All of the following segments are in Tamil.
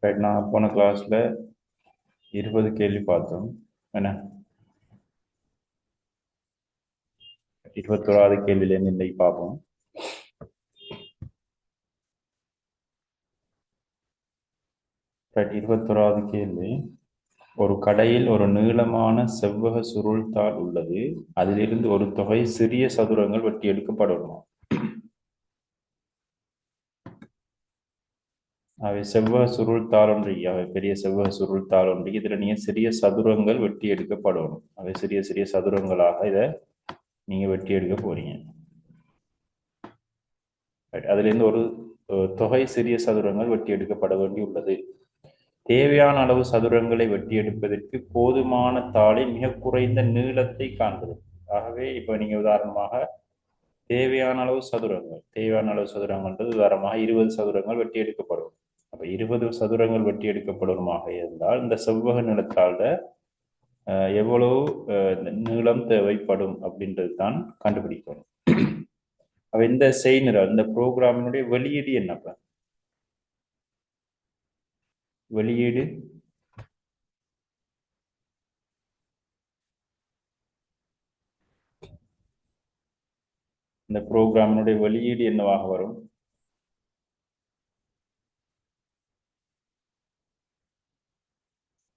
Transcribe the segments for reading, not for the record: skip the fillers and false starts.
ரைட், நான் போன கிளாஸில் 20 கேள்வி பார்த்தோம். என்ன 21வது கேள்வியிலேருந்து இன்னைக்கு பார்ப்போம். ரைட், 21வது கேள்வி. ஒரு கடையில் ஒரு நீளமான செவ்வக சுருள்தாள் உள்ளது. அதிலிருந்து ஒரு தொகை சிறிய சதுரங்கள் வெட்டி எடுக்கப்படணும். அவை செவ்வக சுருள்தாள் ஒன்று, அவை பெரிய செவ்வக சுருள்தாள் ஒன்று. இதில் நீங்கள் சிறிய சதுரங்கள் வெட்டி எடுக்கப்படணும். அவை சிறிய சிறிய சதுரங்களாக இதை நீங்கள் வெட்டி எடுக்க போறீங்க. அதிலிருந்து ஒரு தொகை சிறிய சதுரங்கள் வெட்டி எடுக்கப்பட வேண்டியுள்ளது. தேவையான அளவு சதுரங்களை வெட்டி எடுப்பதற்கு போதுமான தாளின் மிக குறைந்த நீளத்தை காண்பது. ஆகவே இப்போ நீங்க உதாரணமாக தேவையான அளவு சதுரங்கள்ன்றது உதாரணமாக 20 சதுரங்கள் வெட்டி எடுக்கப்படும். அப்ப 20 சதுரங்கள் வெட்டி எடுக்கப்படுமாக இருந்தால் இந்த செவ்வக நிலத்தால எவ்வளவு நீளம் தேவைப்படும் அப்படின்றது தான் கண்டுபிடிக்கணும். அப்ப இந்த செய்நிரல், இந்த ப்ரோக்ராமினுடைய வெளியீடு என்னப்ப? வெளியீடு இந்த ப்ரோக்ராமினுடைய வெளியீடு என்னவாக வரும்?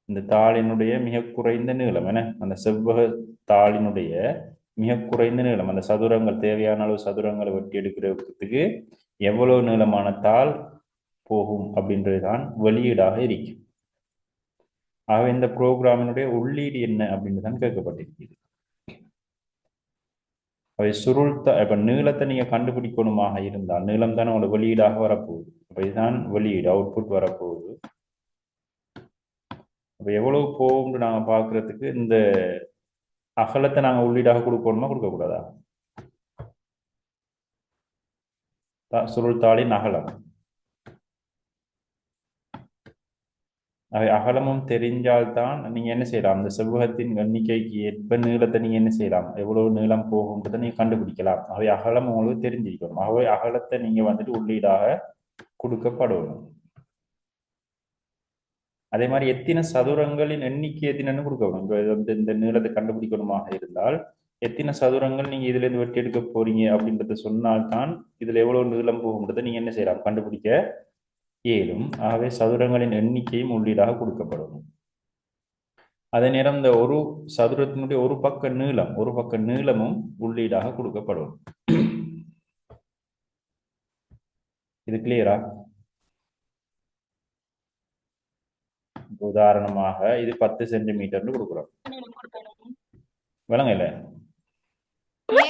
இந்த தாளினுடைய மிக குறைந்த நீளம் என, அந்த செவ்வக தாளினுடைய மிக குறைந்த நீளம், அந்த சதுரங்கள் தேவையான அளவு சதுரங்களை வெட்டி எடுக்கிறதுக்கு எவ்வளவு நீளமான தாள் போகும் அப்படின்றது தான் வெளியீடாக இருக்கும். ஆக இந்த ப்ரோக்ராமினுடைய உள்ளீடு என்ன அப்படின்னு தான் கேட்கப்பட்டிருக்கிறது. அவை இப்ப நீளத்தை நீங்க கண்டுபிடிக்கணுமாக இருந்தால் நீளம் தானே உங்களோட வெளியீடாக வரப்போகுது. அப்ப இதுதான் வெளியீடு, அவுட்புட் வரப்போகுது. அப்ப எவ்வளவு போகும்னு நாங்க பாக்குறதுக்கு இந்த அகலத்தை நாங்க உள்ளீடாக கொடுக்கணுமா கொடுக்கக்கூடாதா? சுருள்தாளின் அகலம், அவை அகலமும் தெரிஞ்சால்தான் நீங்க என்ன செய்யலாம், அந்த செவ்வகத்தின் எண்ணிக்கைக்கு ஏற்ப நீளத்தை நீங்க என்ன செய்யலாம், எவ்வளவு நீளம் போகும்ன்றதை நீங்க கண்டுபிடிக்கலாம். அவை அகலம் உங்களுக்கு தெரிஞ்சிருக்கணும். அவை அகலத்தை நீங்க வந்துட்டு உள்ளீடாக கொடுக்கப்படணும். அதே மாதிரி எத்தனை சதுரங்களின் எண்ணிக்கை எத்தனைன்னு கொடுக்கணும். இப்போ இந்த நீளத்தை கண்டுபிடிக்கணுமாக இருந்தால் எத்தனை சதுரங்கள் நீங்க இதுல இருந்து வெட்டி எடுக்க போறீங்க அப்படின்றத சொன்னால்தான் இதுல எவ்வளவு நீளம் போகும்ன்றதை நீங்க என்ன செய்யலாம், கண்டுபிடிக்க இயலும். ஆகவே சதுரங்களின் எண்ணிக்கையும் உள்ளீடாக கொடுக்கப்படும். அதே நேரம் இந்த ஒரு சதுரத்தினுடைய ஒரு பக்க நீளமும் உள்ளீடாக கொடுக்கப்படும். இது கிளியரா? உதாரணமாக இது 10 சென்டிமீட்டர்னு கொடுக்குறோம். விளங்கல?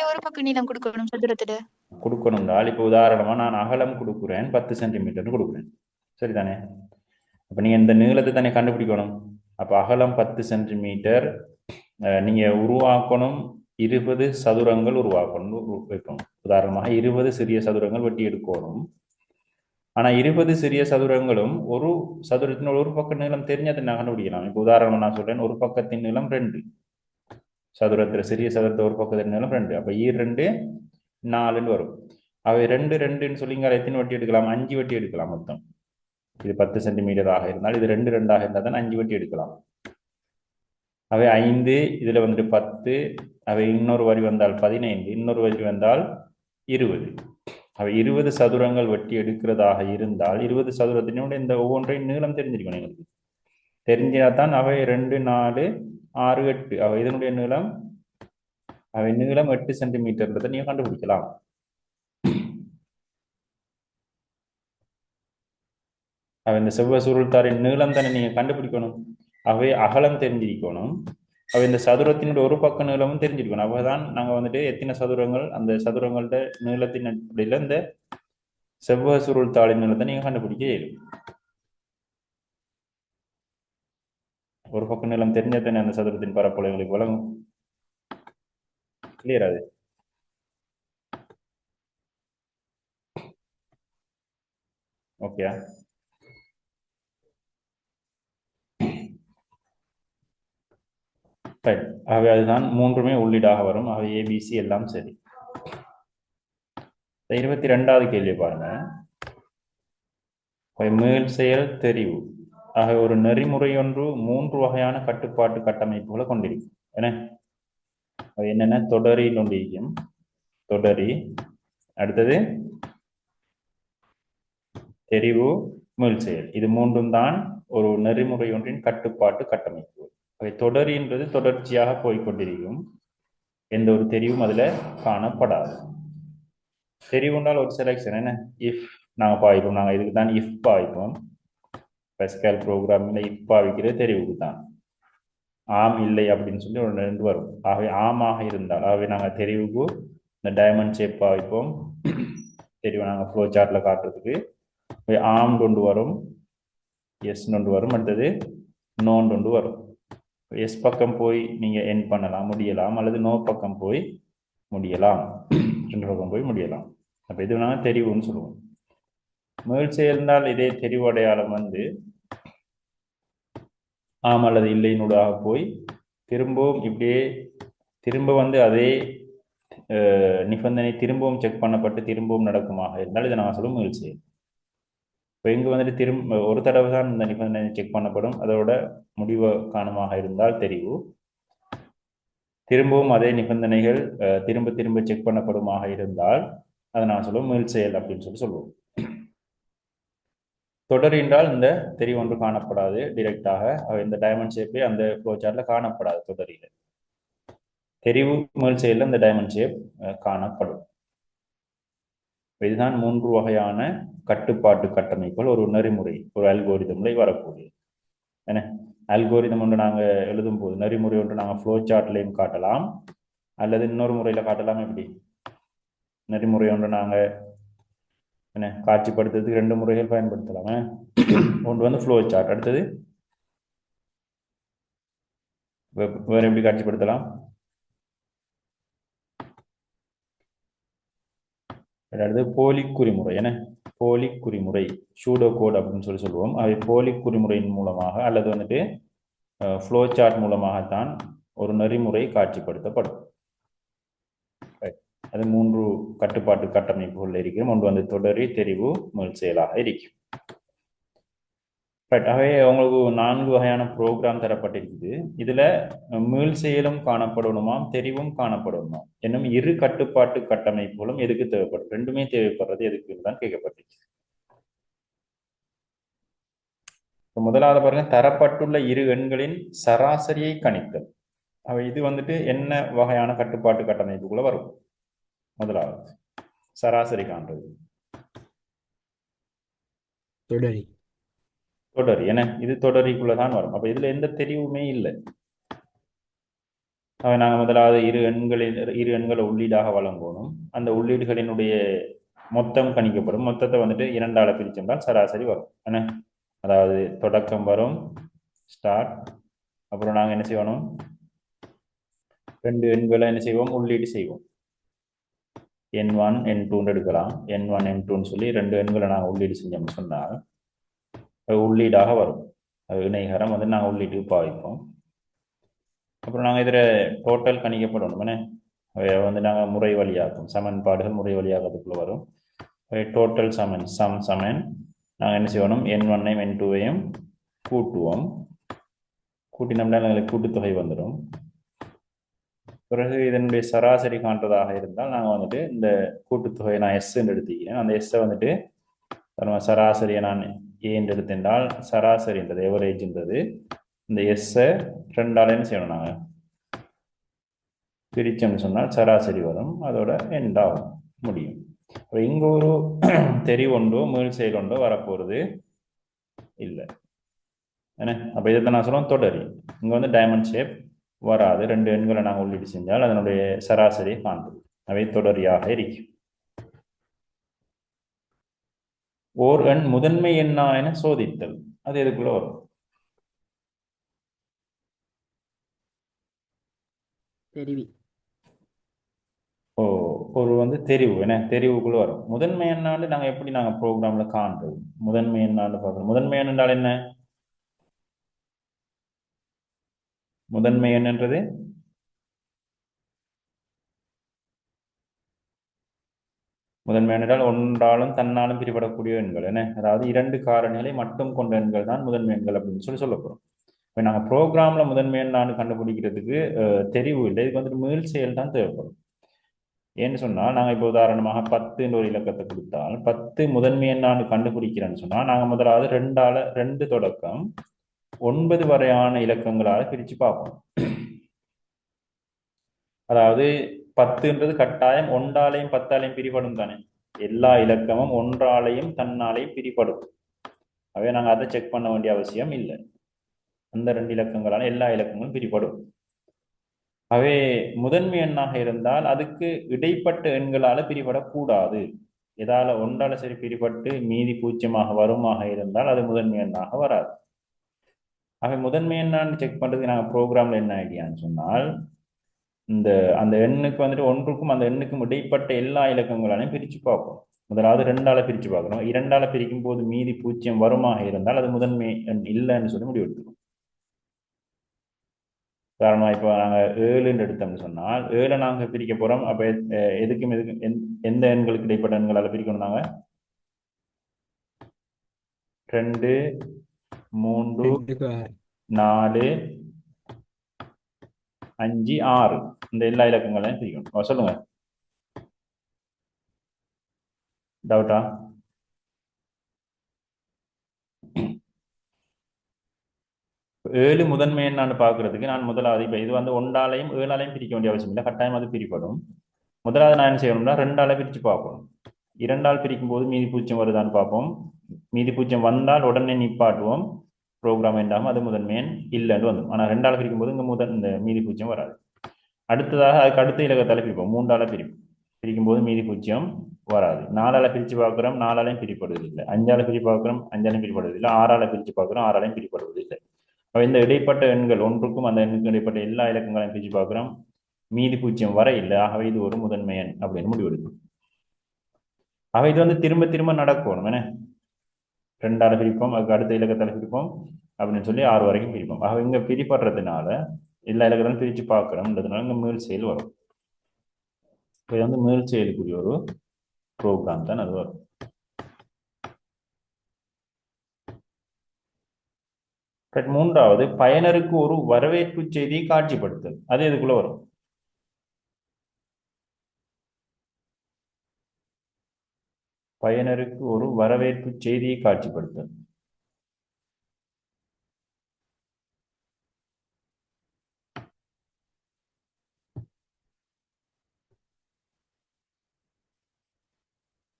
ஒரு பக்க நீளம் கொடுக்கணும் சதுரத்துல கொடுக்கணும்னால் இப்போ உதாரணமா நான் அகலம் கொடுக்குறேன் 10 சென்டிமீட்டர்னு கொடுக்குறேன், சரிதானே? அப்ப நீங்க இந்த நீளத்தை தானே கண்டுபிடிக்கணும். அப்ப அகலம் 10 சென்டிமீட்டர், நீங்க உருவாக்கணும் 20 சதுரங்கள் உருவாக்கணும் வைக்கணும். உதாரணமாக 20 சிறிய சதுரங்கள் வெட்டி எடுக்கணும். ஆனா 20 சிறிய சதுரங்களும் ஒரு சதுரத்தின் ஒரு பக்க நீளம் தெரிஞ்சதை நான் கண்டுபிடிக்கலாம். இப்போ உதாரணமா நான் சொல்றேன், ஒரு பக்கத்தின் நீளம் 2, சதுரத்துல சிறிய சதுரத்தை ஒரு பக்கத்தின் நீளம் 2. அப்ப 2 4 வரும். அவை 2 2ன்னு சொல்லி இங்கே எத்தனை வெட்டி எடுக்கலாம், 5 வெட்டி எடுக்கலாம் மொத்தம். இது 10 சென்டிமீட்டராக இருந்தால் இது 2 2ஆக இருந்தால் தான் 5 வெட்டி எடுக்கலாம். அவை 5, இதுல வந்துட்டு 10, அவை இன்னொரு வரி வந்தால் 15, இன்னொரு வரி வந்தால் 20. அவை 20 சதுரங்கள் வெட்டி எடுக்கிறதாக இருந்தால் 20 சதுரத்தினுடைய இந்த ஒவ்வொன்றையும் நீளம் தெரிஞ்சிருக்கணும். எங்களுக்கு தெரிஞ்சாதான் அவை 2 4 6 8 அவை இதனுடைய நீளம், அவை நீளம் 8 சென்டிமீட்டர்ன்றதை நீங்க கண்டுபிடிக்கலாம். இந்த செவ்வக சுருள்தாரின் நீளம் தானே நீங்க கண்டுபிடிக்கணும். அவை அகலம் தெரிஞ்சிருக்கணும். அவை இந்த சதுரத்தினுடைய ஒரு பக்க நீளமும் தெரிஞ்சிருக்கணும். அப்பதான் நாங்க வந்துட்டு எத்தனை சதுரங்கள், அந்த சதுரங்களோட நீளத்தின் அடிப்படையில் இந்த செவ்வக சுருள்தாளின் நீளத்தை நீங்க கண்டுபிடிக்க இயலும். ஒரு பக்க நீளம் தெரிஞ்சதானே அந்த சதுரத்தின் பரப்பளவு எங்களுக்கு வழங்கும். கிளியர்? அது ஓகே. ஆகவே அதுதான் மூன்றுமே உள்ளீடாக வரும். ஆகவே ஏபிசி எல்லாம் சரி. 22வது கேள்வி பாருங்க. மீள் செயல் தெரிவு. ஆக ஒரு நெறிமுறை ஒன்று 3 வகையான கட்டுப்பாட்டு கட்டமைப்புகளை கொண்டிருக்கும். என்ன அது என்னென்ன? தொடரில் ஒன்று இருக்கும். தொடரி, அடுத்தது தெரிவு, மீள்செயல். இது மூன்றும் தான் ஒரு நெறிமுறை ஒன்றின் கட்டுப்பாட்டு கட்டமைப்பு. தொடரி என்பது தொடர்ச்சியாக போய்கொண்டிருக்கும். எந்த ஒரு தெரிவும் அதுல காணப்படாது. தெரிவுனால் ஒரு செலக்ஷன். என்ன இஃப் நாங்கள் பாவிப்போம், நாங்கள் இதுக்கு தான் இஃப் பாவிப்போம். பெஸ்கல் ப்ரோக்ராமில் இஃப் பாவிக்கிறது தெரிவுக்கு தான். ஆம் இல்லை அப்படின்னு சொல்லி ஒரு 2 வரும். ஆகவே ஆமாக இருந்தால், ஆகவே நாங்கள் தெரிவுக்கு இந்த டைமண்ட் ஷேப் பாவிப்போம். தெரிவு நாங்கள் ஃப்ளோ சார்ட்டில் காட்டுறதுக்கு ஆம் கொண்டு வரும், எஸ் கொண்டு வரும், அடுத்தது நோன் கொண்டு வரும். எஸ் பக்கம் போய் நீங்கள் என் பண்ணலாம், முடியலாம், அல்லது நோ பக்கம் போய் முடியலாம், 2 பக்கம் போய் முடியலாம். அப்போ இது நாங்கள் தெரிவுன்னு சொல்லுவோம். மீள் சேர்ந்தால் இதே தெரிவு அடையாளம் வந்து ஆம் அல்லது இல்லையினூடாக போய் திரும்பவும் இப்படியே திரும்ப வந்து அதே நிபந்தனை திரும்பவும் செக் பண்ணப்பட்டு திரும்பவும் நடக்குமாக இருந்தால் இதை நாங்கள் சொல்லுவோம் மீள் செயல். இப்போ இங்கே வந்துட்டு திரும்ப ஒரு தடவை தான் இந்த நிபந்தனை செக் பண்ணப்படும், அதோட முடிவு காணுமாக இருந்தால் தெரிவு. திரும்பவும் அதே நிபந்தனைகள் திரும்ப திரும்ப செக் பண்ணப்படுமாக இருந்தால் அதை நான் சொல்லுவோம் மீள் செயல் அப்படின்னு சொல்லுவோம். தொடர் என்றால் இந்த தெரிவு ஒன்று காணப்படாது டிரெக்டாக, இந்த டைமண்ட் ஷேப்பே அந்த ஃப்ளோ சார்ட்ல காணப்படாது. தொடரில் தெரிவு மீள் செயலில் இந்த டைமண்ட் ஷேப் காணப்படும். இதுதான் 3 வகையான கட்டுப்பாட்டு கட்டமைப்புகள் ஒரு நெறிமுறை, ஒரு அல்கோரிதம்ல வரக்கூடிய. என்ன அல்கோரிதம் ஒன்று நாங்கள் எழுதும் போது நெறிமுறை ஒன்று நாங்கள் ஃப்ளோ சார்ட்லையும் காட்டலாம், அல்லது இன்னொரு முறையில் காட்டலாம். எப்படி நெறிமுறை ஒன்று நாங்கள் என்ன காட்சிப்படுத்துறதுக்கு 2 முறைகள் பயன்படுத்தலாமே. ஒன்று வந்து ஃப்ளோ சார்ட், அடுத்தது வேற எப்படி காட்சிப்படுத்தலாம்? அடுத்தது போலி குறிமுறை. என்ன போலி குறிமுறை, சூடோ கோட் அப்படின்னு சொல்லுவோம். அவை போலி குறிமுறையின் மூலமாக அல்லது வந்துட்டு ஃப்ளோ சார்ட் மூலமாகத்தான் ஒரு நெறிமுறை காட்சிப்படுத்தப்படும். அது 3 கட்டுப்பாட்டு கட்டமைப்புகள் இருக்கும். ஒன்று வந்து தொடரி, தெரிவு, மீள் செயலாக இருக்கும். ஆகவே உங்களுக்கு 4 வகையான ப்ரோக்ராம் தரப்பட்டிருக்குது. இதுல மீள் செயலும் காணப்படணுமாம், தெரிவும் காணப்படணுமாம். இன்னும் 2 கட்டுப்பாட்டு கட்டமைப்புகளும் எதுக்கு தேவைப்படும்? 2மே தேவைப்படுறது எதுக்குன்னு தான் கேட்கப்பட்டிருக்கு. முதலாவது பாருங்க, தரப்பட்டுள்ள 2 எண்களின் சராசரியை கணித்தல். இது வந்துட்டு என்ன வகையான கட்டுப்பாட்டு கட்டமைப்புக்குள்ள வரும்? முதலாவது சராசரி காண்றது. தொடரி. தொடரி. ஏன்னா இது தொடரிக்குள்ளதான் வரும். அப்ப இதுல எந்த தெரிவுமே இல்லை. நாங்கள் முதலாவது 2 எண்களை உள்ளீடாக வழங்கணும். அந்த உள்ளீடுகளினுடைய மொத்தம் கணிக்கப்படும். மொத்தத்தை வந்துட்டு 2ஆல் பிரிச்சோம்னால் சராசரி வரும். என்ன அதாவது தொடக்கம் வரும், ஸ்டார்ட். அப்புறம் நாங்கள் என்ன செய்யணும்? 2 எண்களை என்ன செய்வோம்? உள்ளீடு செய்வோம். N1 N2 எடுக்கலாம். N1 N2 சொல்லி 2 எண்களை நாங்கள் உள்ளீடு செஞ்சோம்னு சொன்னால் உள்ளீடாக வரும். இணைகரம் வந்து நாங்கள் உள்ளீட்டுக்கு பாவிப்போம். அப்புறம் நாங்கள் இதில் டோட்டல் கணிக்கப்படணும். வந்து நாங்கள் முறை வழியாக்கும் சமன்பாடுகள் முறை வழியாகிறதுக்குள்ள வரும். டோட்டல் சமன் நாங்கள் என்ன செய்யணும்? N1ஐயும் N2ஐயும் கூட்டுவோம். கூட்டினோம்னா எங்களுக்கு கூட்டுத்தொகை வந்துடும். பிறகு இதனுடைய சராசரி காண்றதாக இருந்தால் நாங்கள் வந்துட்டு இந்த கூட்டுத்தொகையை நான் எஸ் என்று எடுத்துக்கிறேன். அந்த எஸ்ஸை வந்துட்டு சராசரியை நான் ஏ என்று எடுத்திருந்தால் சராசரின்றது எவரேஜ்ன்றது இந்த எஸ்ஸை 2ஆல் என்ன செய்யணும்? நாங்கள் பிரிச்சோம்னு சொன்னால் சராசரி வரும், அதோட எண்டாகும் முடியும். இங்க ஒரு தெரிவு ஒன்றோ மீள் செயல் ஒன்றோ வரப்போறது இல்லை. என்ன அப்ப இதை நான் சொல்லுவோம் தொடரி. இங்க வந்து டைமண்ட் ஷேப் வராது. 2 எண்களை நாங்கள் உள்ளீடு செஞ்சால் அதனுடைய சராசரியை காண்பது. அவை தொடரியாக இருக்கும். ஓர் எண் முதன்மை எண்ணா என சோதித்தல். அது எதுக்குள்ள வரும்? தெரிவி. ஒரு வந்து தெரிவு. என்ன தெரிவுக்குள்ள வரும். முதன்மை எண்ணாண்டு நாங்கள் எப்படி நாங்கள் ப்ரோக்ராம்ல காண்றது? முதன்மை எண்ணாண்டு பார்க்கணும். முதன்மை எண் என்றால் என்ன? முதன்மை எண்ன்றது முதன்மை என்றால் ஒன்றாலும் தன்னாலும் பிரிபடக்கூடிய எண்கள் என்ன, அதாவது இரண்டு காரணிகளை மட்டும் கொண்ட எண்கள் தான் முதன்மை எண்கள் அப்படின்னு சொல்ல போறோம். இப்போ நாங்கள் ப்ரோக்ராம்ல முதன்மை எண்ணான்னு கண்டுபிடிக்கிறதுக்கு தெரிவு இல்லை, இதுக்கு வந்துட்டு மீள் செயல் தான் தேவைப்படும். ஏன்னு சொன்னால் நாங்கள் இப்போ உதாரணமாக 10 ஒரு இலக்கத்தை கொடுத்தால் 10 முதன்மை எண்ணான்னு கண்டுபிடிக்கிறேன்னு சொன்னால் நாங்கள் முதலாவது 2 தொடக்கம் 9 வரையான இலக்கங்களால பிரித்து பார்ப்போம். அதாவது 10ன்றது கட்டாயம் ஒன்றாலையும் 10ஆலையும் பிரிபடும் தானே, எல்லா இலக்கமும் ஒன்றாலையும் தன்னாலையும் பிரிபடும். அவே நாங்கள் அதை செக் பண்ண வேண்டிய அவசியம் இல்லை, அந்த 2 இலக்கங்களால எல்லா இலக்கங்களும் பிரிபடும். அவை முதன்மை எண்ணாக இருந்தால் அதுக்கு இடைப்பட்ட எண்களால பிரிபடக்கூடாது. ஏதால ஒன்றால சரி பிரிபட்டு மீதி பூஜ்ஜியமாக வருமாக இருந்தால் அது முதன்மை எண்ணாக வராது. அவை முதன்மை எண்ணான்னு செக் பண்றதுக்கு நாங்கள் ப்ரோக்ராம்ல என்ன ஐடியான்னு சொன்னால் அந்த எண்ணுக்கு வந்துட்டு ஒன்றுக்கும் அந்த எண்ணுக்கும் இடைப்பட்ட எல்லா இலக்கங்களாலையும் பிரித்து பார்ப்போம். முதலாவது 2ஆல பிரித்து பார்க்கணும். 2ஆல பிரிக்கும் போது மீதி பூஜ்ஜியம் வருமாக இருந்தால் அது முதன்மை எண் இல்லைன்னு சொல்லி முடிவெடுத்துக்கணும். உதாரணமாக இப்போ நாங்கள் 7ன்னு எடுத்தோம்னு சொன்னால் 7 நாங்கள் பிரிக்க போகிறோம். அப்போ எதுக்கும் எந்த எண்களுக்கு இடைப்பட்ட எண்களால் பிரிக்கணும்? நாங்கள் 2, 3, 4, 5, 6 இந்த எல்லா இலக்கங்களையும் பிரிக்கணும். சொல்லுங்க, டவுட்டா? ஏழு முதன்மை எண்ணான்னு பார்க்கறதுக்கு நான் முதலாவது இப்போ இது வந்து 1ஆலையும் 7ஆலையும் பிரிக்க வேண்டிய அவசியம் இல்லை, கட்டாயம் அது பிரிப்படும். முதலாவது நான் என்ன செய்யணும்னா 2ஆல பிரித்து பார்ப்போம். 2ஆல் பிரிக்கும் போது மீதி பூஜ்ஜியம் வருதான்னு பார்ப்போம். மீதி பூஜ்ஜியம் வந்தால் உடனே நிப்பாட்டுவோம், ப்ரோக்ராம் எண்ணாமல் அது முதன்மை எண் இல்லைன்னு வந்துடும். ஆனால் 2ஆல பிரிக்கும் போது இந்த மீதி பூஜ்ஜியம் வராது. அடுத்ததாக அதுக்கு அடுத்த இலக்கத்தால் பிரிப்போம். 3ஆல பிரிக்கும் போது மீதி பூஜ்ஜியம் வராது. 4ஆல பிரித்து பார்க்குறோம், 4ஆலையும் பிரிப்படுவதில்லை. 5ஆல பிரித்து பார்க்குறோம், 5ஆலையும் பிரிப்படுவதில்லை. 6ஆல பிரித்து பார்க்குறோம், 6ஆலையும் பிரிப்படுவதில்லை. இந்த இடைப்பட்ட எண்கள் ஒன்றுக்கும் அந்த எண்ணுக்கும் இடைப்பட்ட எல்லா இலக்கங்களையும் பிரித்து பார்க்குறோம், மீதி பூஜ்ஜியம் வர இல்லை. ஆகவே இது ஒரு முதன்மை எண் அப்படின்னு முடிவெடுக்கும். ஆக இது வந்து திரும்ப திரும்ப நடக்கணும். என்ன, 2ஆல பிரிப்போம், அதுக்கு அடுத்த இலக்கத்தால் பிரிப்போம் அப்படின்னு சொல்லி 6 வரைக்கும் பிரிப்போம். ஆக இங்கே பிரிப்படுறதுனால எல்லா இலக்கத்தாலும் பிரித்து பார்க்குறோம்ன்றதுனால இங்கே மீள் செயல் வரும். இது வந்து மீள் செயலுக்குரிய ஒரு ப்ரோக்ராம் தான் அது வரும். மூன்றாவது, பயனருக்கு ஒரு வரவேற்பு செய்தியை காட்சிப்படுத்தல். அது எதுக்குள்ள வரும்? பயனருக்கு ஒரு வரவேற்பு செய்தியை காட்சிப்படுத்தல்.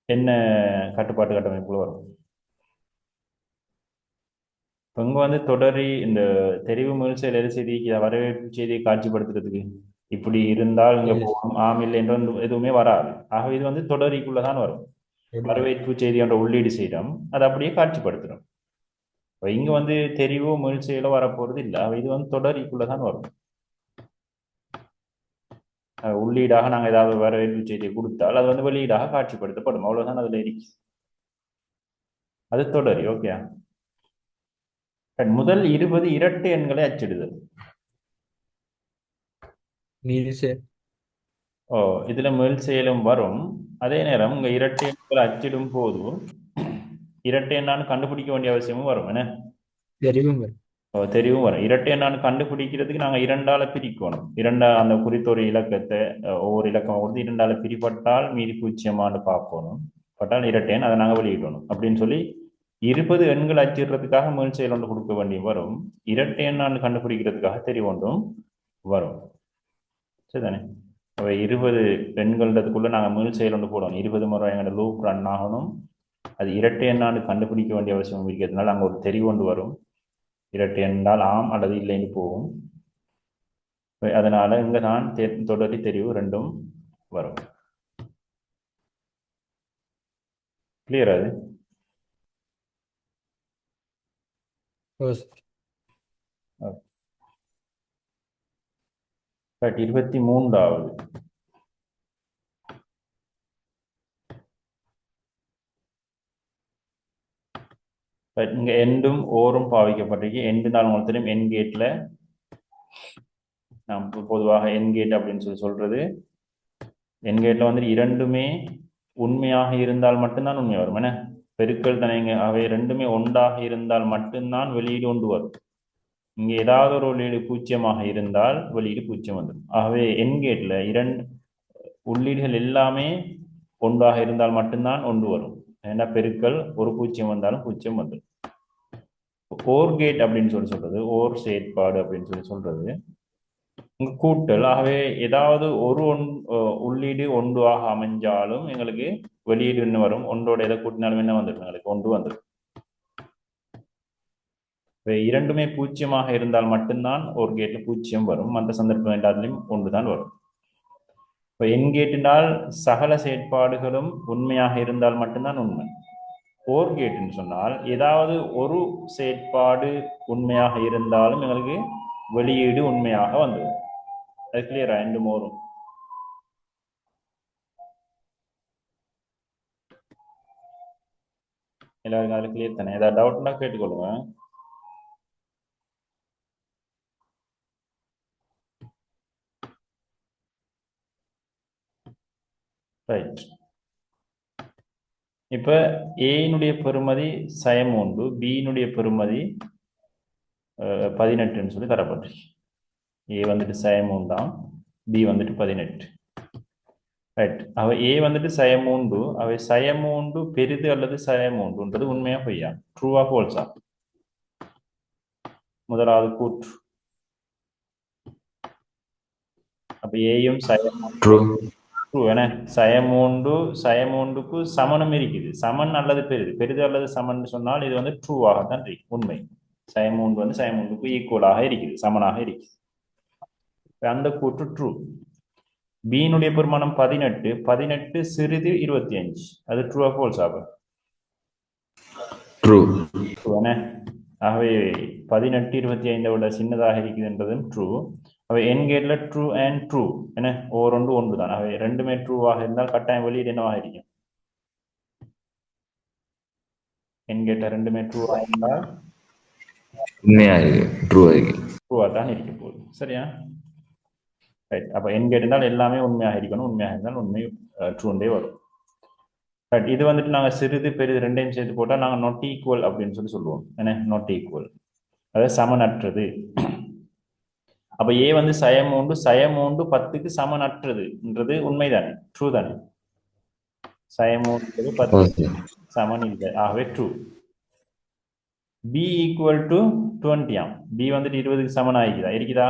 என்ன கட்டுப்பாட்டு கட்டமைப்புல வரும்? இங்க வந்து தொடரி இந்த தெரிவு மீள் செயல் எது செய்திக்கு வரவேற்பு செய்தியை காட்சிப்படுத்துறதுக்கு இப்படி இருந்தால் இங்க போகணும், ஆம் இல்லை என்ற எதுவுமே வராது. ஆகவே இது வந்து தொடரிக்குள்ளதான் வரும். வரவேற்பு செய்தி என்ற உள்ளீடு செய்யறோம், அதை அப்படியே காட்சிப்படுத்துறோம். இங்க வந்து தெரிவோ மீள் செயலோ வரப்போறது இல்லை. இது வந்து தொடரிக்குள்ளதான் வரும். உள்ளீடாக நாங்கள் ஏதாவது வரவேற்பு செய்தியை கொடுத்தால் அது வந்து வெளியீடாக காட்சிப்படுத்தப்படும். அவ்வளவுதான் அதுல இருக்கு. அது தொடரி. ஓகே. முதல் 20 இரட்டை எண்களை அச்சிடுதல். இதுல மேல் செயலும் வரும். அதே நேரம் இங்க இரட்டை எண்களை அச்சிடும் போது இரட்டை எண்ணான்னு கண்டுபிடிக்க வேண்டிய அவசியமும் வரும். என்ன, தெரிவும் வரும். இரட்டை எண்ணான்னு கண்டுபிடிக்கிறதுக்கு நாங்க 2ஆல பிரிக்கணும். அந்த குறித்த ஒரு இலக்கத்தை ஒவ்வொரு இலக்கம் கொடுத்து 2ஆல பிரிப்பட்டால் மீதி பூஜ்ஜியமானு பார்க்கணும். பட்டால் இரட்டை எண், அதை நாங்க வெளியிடணும் அப்படின்னு சொல்லி 20 எண்கள் அச்சிடுறதுக்காக மேல் செயல் ஒன்று கொடுக்க வேண்டிய வரும். இரட்டை எண்ணான்னு கண்டுபிடிக்கிறதுக்காக தெரிவு ஒன்றும் வரும். சரிதானே? 20 எண்கள்ன்றதுக்குள்ள நாங்கள் மேல் செயல் ஒன்று போடணும். 20 முறை எங்களோட லூப் ரன் ஆகணும். அது இரட்டை எண்ணான்னு கண்டுபிடிக்க வேண்டிய அவசியம் இருக்கிறதுனால அங்கே ஒரு தெரிவு ஒன்று வரும். இரட்டை எண்ணால் ஆம் அல்லது இல்லைன்னு போகும். அதனால இங்க தான் தொடரி தெரிவு ரெண்டும் வரும். கிளியர்? அது 23வது இங்க எண்டும் ஓரும் பாவிக்கப்பட்டிருக்கு. எண்டுனால் உங்களுக்கு தெரியும், என் கேட்ல நாம் பொதுவாக என் கேட் அப்படின்னு சொல்றது. என் கேட்ல வந்து இரண்டுமே உண்மையாக இருந்தால் மட்டும்தான் உண்மை வரும் என்ன பெருக்கல் தானேங்க அவை ரெண்டுமே ஒன்றாக இருந்தால் மட்டும்தான் வெளியீடு ஒன்று வரும் இங்கே ஏதாவது ஒரு உள்ளீடு பூஜ்ஜியமாக இருந்தால் வெளியீடு பூஜ்ஜியம் வந்துடும் ஆகவே என்கேட்ல இரண்டு உள்ளீடுகள் எல்லாமே ஒன்றாக இருந்தால் மட்டும்தான் ஒன்று வரும் ஏன்னா பெருக்கல் ஒரு பூஜ்ஜியம் வந்தாலும் பூஜ்ஜியம் வந்துடும் ஓர் கேட் அப்படின்னு சொல்றது ஓர் செயற்பாடு அப்படின்னு சொல்றது இங்க கூட்டல் ஆகவே ஏதாவது ஒரு உள்ளீடு ஒன்றாக அமைஞ்சாலும் எங்களுக்கு வெளியீடு என்ன வரும் ஒன்றோட எதை கூட்டினாலும் என்ன வந்துடும் எங்களுக்கு ஒன்று வந்துடும் இரண்டுமே பூஜ்ஜியமாக இருந்தால் மட்டும்தான் ஒரு கேட்ல பூஜ்ஜியம் வரும் மற்ற சந்தர்ப்பம் எல்லாத்துலையும் ஒன்றுதான் வரும் இப்போ என் கேட்டினால் சகல செயற்பாடுகளும் உண்மையாக இருந்தால் மட்டும்தான் உண்மை ஓர் கேட்டுன்னு சொன்னால் ஏதாவது ஒரு செயற்பாடு உண்மையாக இருந்தாலும் எங்களுக்கு வெளியீடு உண்மையாக வந்துடும் அது கிளியரா ரெண்டு மோரும் எல்லாருக்கும் அதில் கிளியர் தானே ஏதாவது டவுட்னா கேட்டுக்கொள்ளுங்க ரைட் இப்போ ஏனுடைய பெறுமதி சயம் உண்டு பியினுடைய பெறுமதி 18ன்னு சொல்லி தரப்பட்டு ஏ வந்துட்டு சயம் உண்டாம் பி வந்துட்டு 18 ரைட் அவ ஏ வந்துட்டு சயமூண்டு அவை சயமூண்டு பெரிது அல்லது சயமூண்டுன்றது உண்மையா பொய்யா ட்ரூவா ஃபால்ஸா முதலாவது கூற்று அப்ப ஏயும் ட்ரூ ட்ரூ என்ன சயமூண்டுக்கு சமனும் இருக்குது சமன் அல்லது பெரிது பெரிது அல்லது சமன் சொன்னால் இது வந்து ட்ரூவாகத்தான் இருக்கு உண்மை சயமூண்டு வந்து சயமூண்டுக்கு ஈக்குவலாக இருக்குது சமனாக இருக்குது அந்த கூற்று ட்ரூ பீனுடைய பெருமானம் 18 சிறிது 25 அது ட்ரூவா ஃபால்ஸ் ஆகும் ட்ரூ என்ன ஆகவே 18 25 விட சின்னதாக இருக்குது என்பதும் ட்ரூ அவை என்கேட்ல ட்ரூ அண்ட் ட்ரூ என்ன ஒன்று ஒன்று தான் அவை ரெண்டுமே ட்ரூவாக இருந்தால் கட்டாயம் வெளியீடு என்னவாக இருக்கும் என்கேட்ல ரெண்டுமே ட்ரூவாக இருந்தால் உண்மையா இருக்கு ட்ரூவா தான் இருக்க போகுது சரியா ரைட் அப்போ என்கேட் இருந்தால் எல்லாமே உண்மையாக இருக்கணும் உண்மையாக இருந்தால் உண்மை ட்ரூண்டே வரும் ரைட் இது வந்துட்டு நாங்கள் சிறிது பெரிது ரெண்டையும் சேர்த்து போட்டால் நாங்கள் நாட் ஈக்குவல் அப்படின்னு சொல்லுவோம் என்ன நாட் ஈக்குவல் அதாவது சமனற்றது அப்போ ஏ வந்து சயமூண்டு 10க்கு சமனற்றதுன்றது உண்மைதானே ட்ரூ தானே சயமூன்றது 10 சமன் இல்லை ஆகவே ட்ரூ பி ஈக்குவல் டு 20 ஆம் பி வந்துட்டு 20க்கு சமன் ஆகிக்குதா இருக்குதா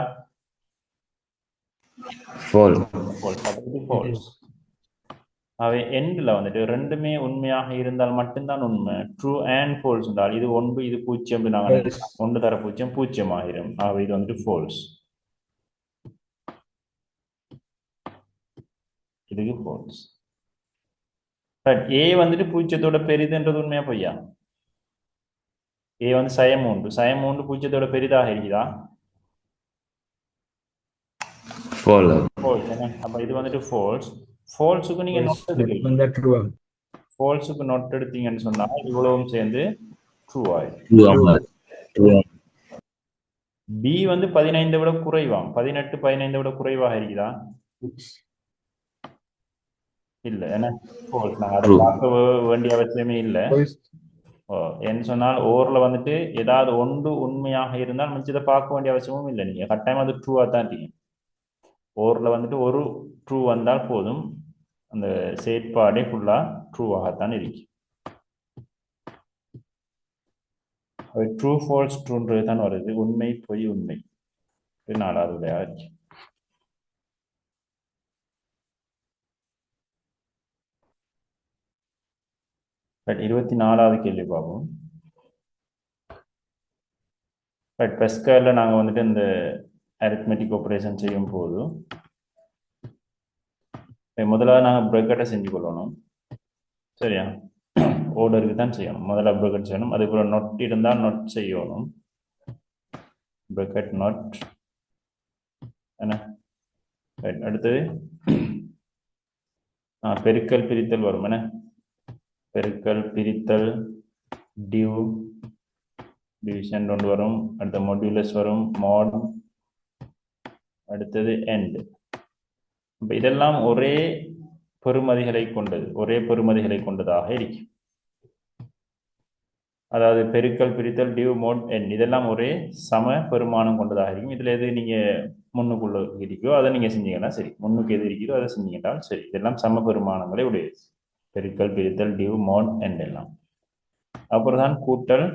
அவை எண்ட்ல வந்துட்டு ரெண்டுமே உண்மையாக இருந்தால் மட்டும்தான் உண்மை ட்ரூ அண்ட் ஃபால்ஸ் என்றால் இது ஒன்று இது பூஜ்ஜியம் நாங்கள் ஒன்று தர பூஜ்ஜியம் ஆகிரும் ஆகவே இது வந்துட்டு ஃபால்ஸ் இதுக்கு ஃபால்ஸ் ஏ வந்துட்டு பூஜ்ஜியத்தோட பெரிதுன்றது உண்மையா பொய்யா ஏ வந்து சயமூண்டு பூஜ்ஜியத்தோட பெரிதாக இருக்குதா அப்ப இது வந்துட்டு ஃபால்ஸுக்கு நீங்க ஃபால்ஸுக்கு நோட் எடுத்தீங்கன்னு சொன்னா இவ்வளவும் சேர்ந்து ட்ரூ ஆயிடும் பி வந்து 15 விட குறைவாம் 15 விட குறைவாக இருக்குதா இல்ல ஏன்னா நாங்க அதை பார்க்க வேண்டிய அவசியமே இல்லை என்று சொன்னால் ஓர்ல வந்துட்டு ஏதாவது ஒன்று உண்மையாக இருந்தால் மிச்சத்தை பார்க்க வேண்டிய அவசியமும் இல்லை நீங்க கட்டாயமா அது ட்ரூவா தான் இருக்கீங்க ஓர்ல வந்துட்டு ஒரு ட்ரூ வந்தால் போதும் அந்த செயற்பாடே ஃபுல்லா ட்ரூவாகத்தான் இருக்கு ட்ரூ ஃபால்ஸ் ட்ரூன்றது தான் வருது உண்மை பொய் உண்மை 4வது விடையாக இருக்கு பட் 24வது கேள்வி பார்ப்போம் பட் பெஸ்கர்ல நாங்க வந்துட்டு இந்த அரித்மெட்டிக் ஆபரேஷன் செய்யும் போது முதலாவது நாங்கள் ப்ரெக்கெட்டை செஞ்சு கொள்ளணும் சரியா ஓர்டருக்கு தான் செய்யணும் முதல்ல ப்ரெக்கெட் செய்யணும் அதுக்கப்புறம் நொட் இருந்தால் நொட் செய்யணும் ப்ரெக்கெட் நொட் என்ன அடுத்தது பெருக்கல் பிரித்தல் வரும் என்ன பெருக்கல் பிரித்தல் டிவிஷன் ஒன்று வரும் அடுத்த மாடுலஸ் வரும் மாட் அடுத்தது எண்ட் இப்போ இதெல்லாம் ஒரே பெறுமதிகளை கொண்டது, ஒரே பெறுமதிகளை கொண்டதாக இருக்கும். அதாவது பெருக்கல், பிரித்தல், டிவ், மோட், எண் இதெல்லாம் ஒரே சம பெருமானம் கொண்டதாக இருக்கும். இதுல எது நீங்க முன்னுக்குள்ள இருக்கோ அதை நீங்க செஞ்சீங்கன்னா சரி, முன்னுக்கு எது இருக்கிறோ அதை செஞ்சீங்கன்னால் சரி. இதெல்லாம் சம பெருமானங்களை உடையது. பெருக்கல், பிரித்தல், டிவ், மோட், எண் எல்லாம். அப்புறம் தான் கூட்டல்,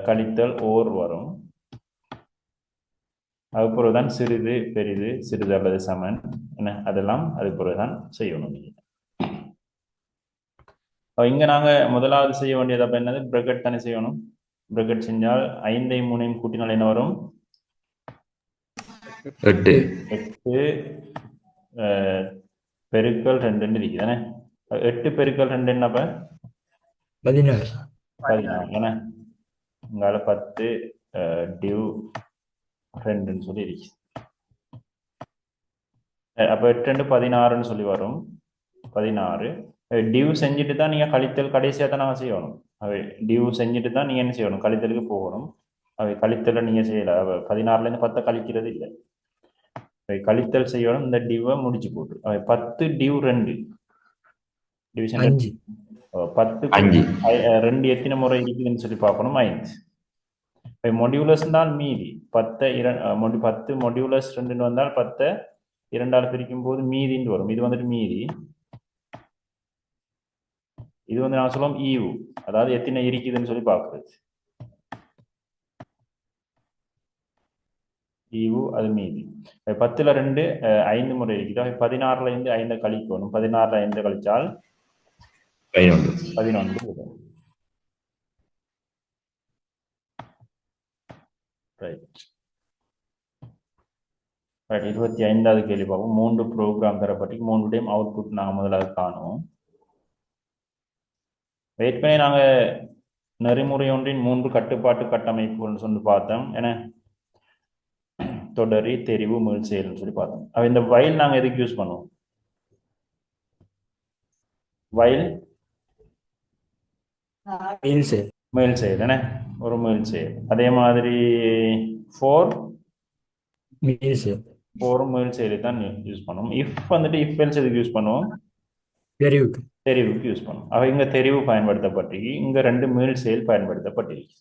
கழித்தல், ஓர் வரும். அது பிறகுதான் சிறிது, பெரிது, சிறிது அல்லது சமன் என்ன அதெல்லாம் அது பிறகுதான் செய்யணும் நீங்க. இங்க நாங்க முதலாவது செய்ய வேண்டியது அப்ப என்னது, பிரக்கெட் தானே செய்யணும். பிரக்கெட் செஞ்சால் 5 3 கூட்டினால் என்ன வரும்? 8 8 பெருக்கல் 2 இருக்குதானே. 8 பெருக்கல் 2 என்னப்ப 16 16 என்ன. இங்கால 10 டிவ் 2ன்னு சொல்லி இருக்கு. அப்ப 8 2 16ன்னு சொல்லி வரும். 16 டிவ் செஞ்சுட்டு தான் நீங்க கழித்தல் கடைசியாக தான் நாங்கள் செய்யணும். அவை டிவ் செஞ்சுட்டு தான் நீங்க என்ன செய்யணும், கழித்தலுக்கு போகணும். அவை கழித்தலை நீங்க செய்யல. 16லேருந்து 10 கழிக்கிறது இல்லை. அவை கழித்தல் செய்யணும். இந்த டிவை முடிச்சு போட்டு அவை 10 டிவ் 2 டிவிஷன் 5 10 5 2 எத்தனை முறை இருக்குதுன்னு சொல்லி பார்க்கணும். 5 மொடியூலஸ் தான் மீதி 10 10 மொடியூலஸ் 2 வந்தால் 10 2ஆல் பிரிக்கும் போது மீதின்னு வரும். இது வந்துட்டு மீதி. இது வந்து நான் சொல்லுவோம் ஈவு, அதாவது எத்தனை இருக்குதுன்னு சொல்லி பார்க்குறது. ஈவு அது மீதி. 10ல் 2 5 முறை இருக்குது. 16ல் இருந்து 5 கழிக்கணும். 16ல் 5 கழிச்சால் 11 வரும். ரைட். 25வது கேள்வி பார்ப்போம். 3 ப்ரோக்ராம் தரப்பட்டு 3 டைம் அவுட்புட் நாங்கள் முதலாவது காணுவோம். ஏற்கனவே நாங்கள் நெறிமுறை ஒன்றின் 3 கட்டுப்பாட்டு கட்டமைப்புகள்னு சொல்லி பார்த்தோம். ஏன்னா தொடரி, தெரிவு, மீள் செயல்னு சொல்லி பார்த்தோம். இந்த வயல் நாங்கள் எதுக்கு யூஸ் பண்ணுவோம்? வயல் மேல் செயல் என்ன, ஒரு மேல் செயல். அதே மாதிரி ஃபோர் மேல் செயலை தான் யூஸ் பண்ணுவோம். இஃப் வந்துட்டு இஃப் எல்ஸ் எதுக்கு யூஸ் பண்ணுவோம்? தெரிவுக்கு யூஸ் பண்ணுவோம். அவ இங்க தெரிவு பயன்படுத்தப்பட்டிருக்கு, இங்க 2 மேல் செயல் பயன்படுத்தப்பட்டிருக்கு.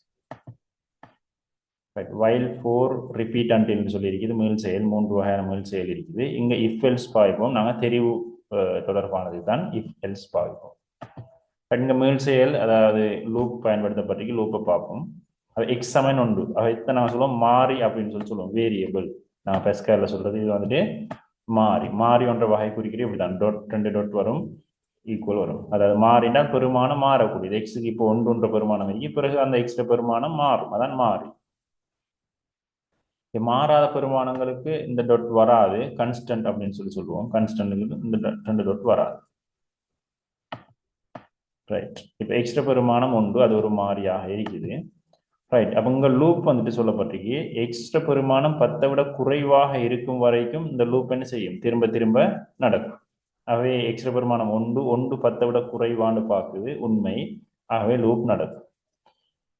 வைல் ஃபோர் ரிப்பீட் அன்டில்னு சொல்லி இருக்குது. மேல் செயல் 3 வகையான மேல் செயல் இருக்குது. இங்க இஃப் எல்ஸ் பாய்ப்போம். நாங்கள் தெரிவு தொடர்பானது தான் இஃப் எல்ஸ் பாய்ப்போம். இங்க மேல் செயல் அதாவது லூப் பயன்படுத்தப்பட்டிருக்கு. லூப்பை பார்ப்போம். அது எக்ஸ் சமன் 1 அவ இத்தனை நாங்கள் சொல்லுவோம் மாறி அப்படின்னு சொல்லுவோம். வேரியபிள் நான் பெஸ்கரில் சொல்றது. இது வந்துட்டு மாறி ஒன்ற வகை குறிக்கிறது. இப்படிதான் டாட் 2 டாட் வரும், ஈக்குவல் வரும். அதாவது மாறினா பெருமானம் மாறக்கூடியது. எக்ஸுக்கு இப்போ 1 பெருமானம் இருக்கு, பிறகு அந்த எக்ஸ்ட்ரா பெருமானம் மாறும். அதான் மாறி. மாறாத பெருமானங்களுக்கு இந்த டாட் வராது, கன்ஸ்டன்ட் அப்படின்னு சொல்லுவோம். கன்ஸ்டன்ட்டுக்கு இந்த 2 டாட் வராது. ரைட். இப்போ எக்ஸ்ட்ரா பெருமானம் 1 அது ஒரு மாறியாக இருக்குது. ரைட். அப்போ உங்க லூப் வந்துட்டு சொல்லப்பட்டிருக்கு. எக்ஸ்ட்ரா பெருமானம் 10 விட குறைவாக இருக்கும் வரைக்கும் இந்த லூப் என்ன செய்யும், திரும்ப திரும்ப நடக்கும். ஆகவே எக்ஸ்ட்ரா பெருமானம் 1 10 விட குறைவான்னு பார்க்குது, உண்மை. ஆகவே லூப் நடக்கும்.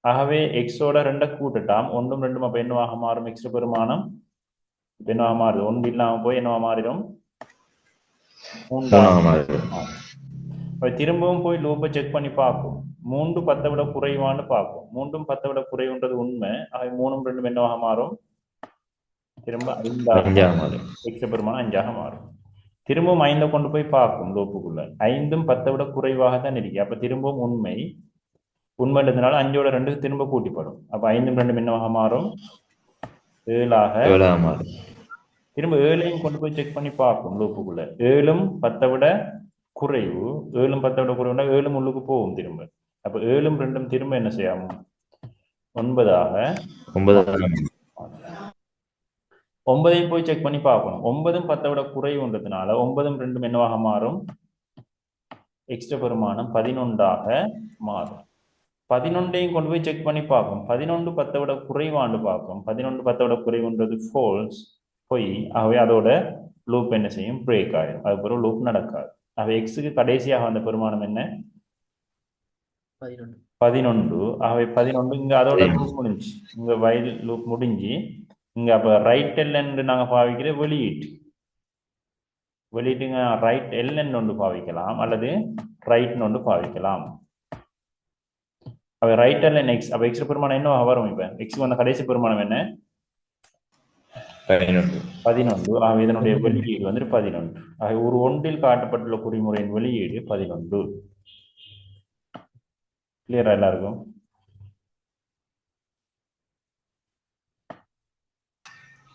ஆகவே எக்ஸோட 2 கூட்டட்டாம். 1 2 அப்ப என்னவாக மாறும்? எக்ஸ்ட்ரா பெருமானம் என்னவாக மாறுது? 1 இல்லாம போய் என்னவா மாறிடும்? 3 திரும்பவும் போய் லூப்பை செக் பண்ணி பார்க்கும். 3 10 விட குறைவான்னு பார்க்கும். 3 10 விட குறைவுன்றது உண்மை. ஆகவே 3 2 என்னவாக மாறும்? திரும்ப 5 மாறும். எக்ஸ்ட்ரா பெருமானம் 5ஆக மாறும். திரும்பவும் 5 கொண்டு போய் பார்க்கும் லூப்புக்குள்ள. 5 10 விட குறைவாக தான் இருக்கு. அப்ப திரும்பவும் உண்மை இருந்ததுனால 5ஓட 2 திரும்ப கூட்டிப்படும். அப்ப 5 2 என்னவாக மாறும்? 7ஆக மாறும். திரும்ப 7ஐயும் கொண்டு போய் செக் பண்ணி பார்க்கும் லூப்புக்குள்ள. 7 10 விட குறைவு. 7 10 விட குறைவுனா 7 உள்ளுக்கு போகும் திரும்ப. அப்ப 7 2 திரும்ப என்ன செய்யும்? 9ஆக 9ஐயும் போய் செக் பண்ணி பார்க்கணும். 9 10 விட குறைவுன்றதுனால 9 2 என்னவாக மாறும்? எக்ஸ்ட்ரா பெருமானம் 11ஆக மாறும். 11ஐயும் கொண்டு போய் செக் பண்ணி பார்க்கும். 11 10 விட குறைவாண்டு பார்க்கும். 11 10 விட குறைவுன்றது ஃபால்ஸ், பொய். ஆகவே அதோட லூப் என்ன செய்யும்? பிரேக் ஆயிடும். அதுக்கப்புறம் லூப் நடக்காது. ஆகவே எக்ஸுக்கு கடைசியாக வந்த பெருமானம் என்ன? 11. ஆகவே 11 இங்க அதோட லூப் முடிஞ்சு, இங்க வைல் லூப் முடிஞ்சு இங்க அப்ப ரைட் எல் என்று நாங்க பாவிக்கிற வெளியீட்டு வெளியீட்டுங்க ரைட் எல்என் ஒன்று பாவிக்கலாம் அல்லது ரைட் ஒன்று பாவிக்கலாம். அப்ப ரைட் எல்என் எக்ஸ், அப்ப எக்ஸ் பெருமானம் என்ன வரும்? இப்ப எக்ஸ் வந்த கடைசி பெருமானம் என்ன? 11. 11. ஆக இதனுடைய வெளியீடு வந்துட்டு 11. ஆக ஒரு ஒன்றில் காட்டப்பட்டுள்ள குறிமுறையின் வெளியீடு 11. கிளியரா எல்லாருக்கும்?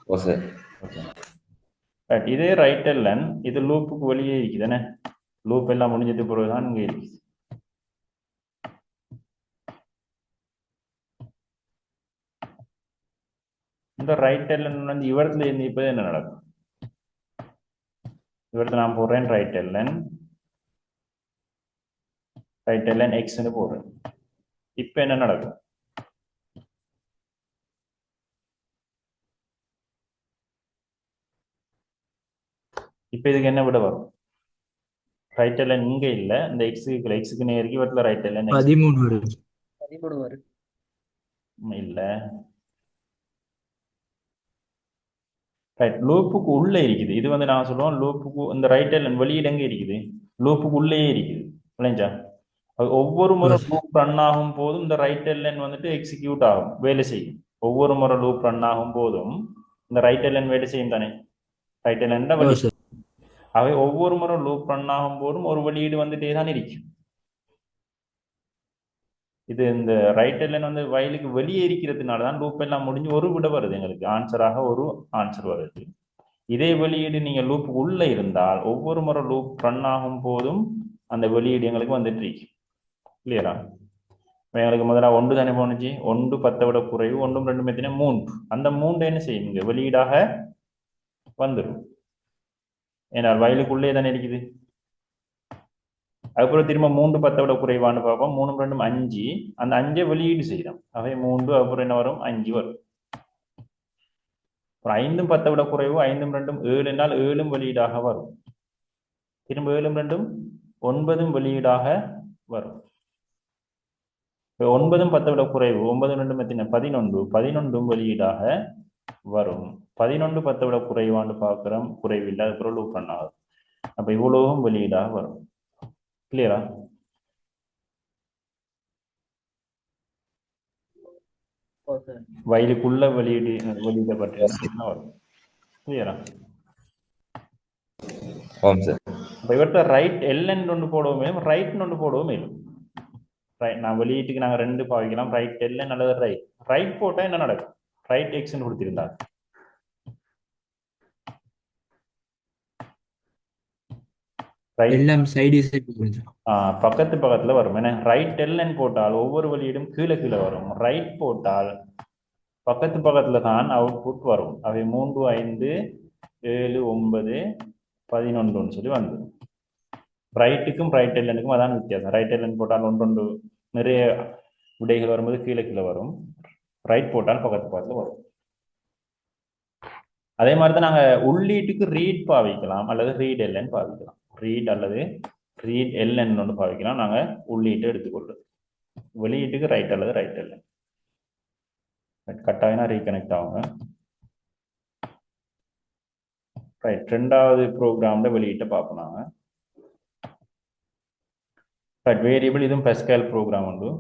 ஓ சார். ரைட், இதே ரைட் எல்என் இது லூப்புக்கு வெளியே இருக்குதானே? லூப் எல்லாம் முடிஞ்சது பிறகுதான் இங்க இருக்கு. இந்த ரைட் எல்என் வந்து இவரத்துல இருந்து இப்ப என்ன நடக்கும்? இவரத்துல நான் போடுறேன் ரைட் எல்என் எக்ஸ்ன்னு போடுறேன். இப்ப என்ன நடக்கும்? இப்ப இதுக்கு என்ன விட வரும்? ரைட் எல்என் இங்க இல்ல, இந்த எக்ஸுக்கு நேருக்கு இவரத்துல ரைட் எல்என் 13 வரும். 13 வரும். இல்ல. ரைட், லூப்புக்கு உள்ள இருக்குது. இது வந்து நான் சொல்லுவோம் லூப்புக்கு இந்த ரைட் எல்என் வெளியீடு எங்க இருக்குது? லூப்புக்கு உள்ளே இருக்குது. இல்லைஞ்சா? ஒவ்வொரு முறை லூப் ரன் ஆகும் போதும் இந்த ரைட் எல்என் வந்துட்டு எக்ஸிக்யூட் ஆகும், வேலை செய்யும். ஒவ்வொரு முறை லூப் ரன் ஆகும் போதும் இந்த ரைட் எல்என் வேலை செய்யும் தானே? ரைட் எல்என் அவை ஒவ்வொரு முறை லூப் ரன் ஆகும் போதும் ஒரு வெளியீடு வந்துட்டே தான் இருக்கும். இது இந்த ரைட் எல்என் வந்து வயலுக்கு வெளியே இருக்கிறதுனால தான் லூப் எல்லாம் முடிஞ்சு ஒரு விட வருது, எங்களுக்கு ஆன்சராக ஒரு ஆன்சர் வருது. இதே வெளியீடு நீங்க லூப் உள்ள இருந்தால் ஒவ்வொரு முறை லூப் ரன் ஆகும் போதும் அந்த வெளியீடு எங்களுக்கு வந்துட்டு இருக்கு. கிளியரா? எங்களுக்கு முதல்ல 1 தானே போனுச்சு. 1 10 விட குறைவு, 1 2 எத்தனை 3. அந்த 3 என்ன செய்யுங்க? வெளியீடாக வந்துடும். ஏன்னா வயலுக்குள்ளே தானே இருக்குது. அதுக்கப்புறம் திரும்ப 3 10 விட குறைவான்னு பார்ப்போம். 3 2 5. அந்த 5 வெளியீடு செய்யறோம். அவை 3, அப்புறம் என்ன வரும்? 5 வரும். அப்புறம் 5 10 விட குறைவு, 5 2 7 என்றால் 7 வெளியீடாக வரும். திரும்ப 7 2 9 வெளியீடாக வரும். 9 10 விட குறைவு, 9 2 எத்தனை 11. 11 வெளியீடாக வரும். 11 10 விட குறைவான்னு பார்க்கிறோம், குறைவில்லை. அதுக்கப்புறம் லூப் ரன் ஆகும். அப்ப இவ்வளவும் வெளியீடாக வரும். கிளியரா? வயலுக்குள்ள வெளியீடு பற்றி வரும். கிளியரா? ஓம் சார். அப்ப இவர்கிட்ட ரைட் எல்என் ஒன்று போடவும் மேலும் ரைட் ஒன்று போடவும் மேலும். ரைட், நான் வெளியீட்டுக்கு நாங்கள் 2 பாவிக்கலாம். ரைட் எல்என் அல்லது ரைட். ரைட் போட்டா என்ன நடக்கும்? ரைட் எக்ஸ்ன்னு கொடுத்திருந்தாங்க. எல்லாம் சைடு சைடு பக்கத்து பக்கத்துல வரும். ஏன்னா ரைட் எல்என் போட்டால் ஒவ்வொரு வெளியீடும் கீழே கீழே வரும். ரைட் போட்டால் பக்கத்து பக்கத்துல தான் அவுட்புட் வரும். அவை 3 5 7 9 11 சொல்லி வந்து ரைட்டுக்கும் ரைட் எல்எனுக்கும் அதான் வித்தியாசம். ரைட் எல்என் போட்டால் ஒன்றொன்று நிறைய விடைகள் வரும்போது கீழே கீழே வரும். ரைட் போட்டால் பக்கத்து பக்கத்துல வரும். அதே மாதிரி தான் நாங்க உள்ளீட்டுக்கு ரீட் பாவிக்கலாம் அல்லது ரீட் எல்என் பாவிக்கலாம். ரீட் அல்லது ரீட் எல்என் ஒன்று பாவிக்கலாம். நாங்க உள்ளீட்டு எடுத்துக்கொள்றது. வெளியீட்டுக்கு ரைட் அல்லது ரைட் எல்என். கட்டாயம்னா ரீகனெக்ட் ஆகுங்க. ரைட், 2வது ப்ரோக்ராம்ல வெளியீட்டை பார்ப்போம் நாங்க. ரைட், வேரியபிள் இதுவும் பெஸ்கேல் ப்ரோக்ராம் உண்டு.